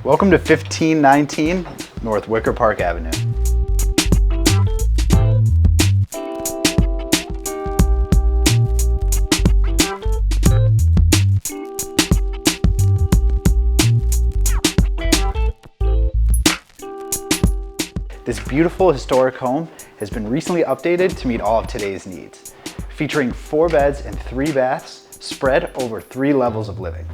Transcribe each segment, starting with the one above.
Welcome to 1519 North Wicker Park Avenue. This beautiful historic home has been recently updated to meet all of today's needs, featuring 4 beds and 3 baths spread over 3 levels of living.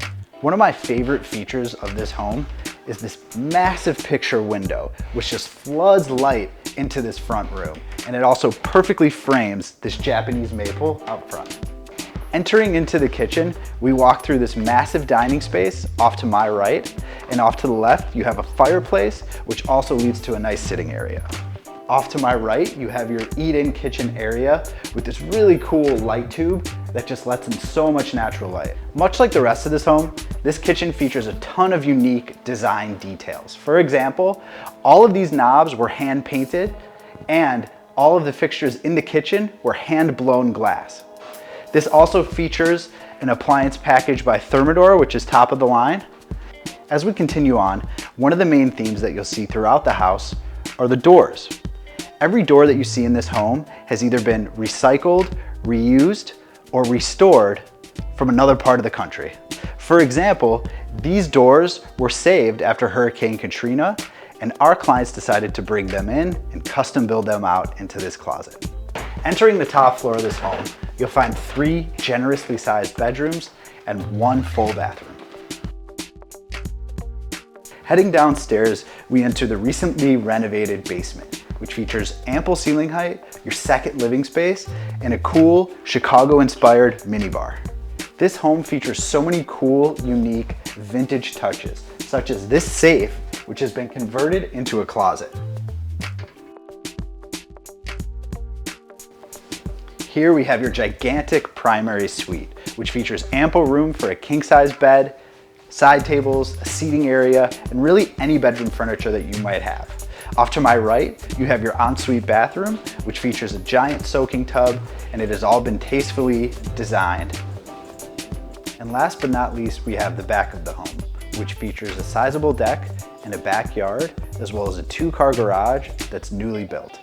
One of my favorite features of this home is this massive picture window, which just floods light into this front room. And it also perfectly frames this Japanese maple out front. Entering into the kitchen, we walk through this massive dining space off to my right, and off to the left, you have a fireplace, which also leads to a nice sitting area. Off to my right, you have your eat-in kitchen area with this really cool light tube that just lets in so much natural light. Much like the rest of this home, this kitchen features a ton of unique design details. For example, all of these knobs were hand painted, and all of the fixtures in the kitchen were hand blown glass. This also features an appliance package by Thermador, which is top of the line. As we continue on, one of the main themes that you'll see throughout the house are the doors. Every door that you see in this home has either been recycled, reused, or restored from another part of the country. For example, these doors were saved after Hurricane Katrina, and our clients decided to bring them in and custom build them out into this closet. Entering the top floor of this home, you'll find 3 generously sized bedrooms and 1 full bathroom. Heading downstairs, we enter the recently renovated basement, which features ample ceiling height, your second living space, and a cool Chicago-inspired minibar. This home features so many cool, unique, vintage touches, such as this safe, which has been converted into a closet. Here we have your gigantic primary suite, which features ample room for a king-size bed, side tables, a seating area, and really any bedroom furniture that you might have. Off to my right, you have your ensuite bathroom, which features a giant soaking tub, and it has all been tastefully designed. And last but not least, we have the back of the home, which features a sizable deck and a backyard, as well as a 2-car garage that's newly built.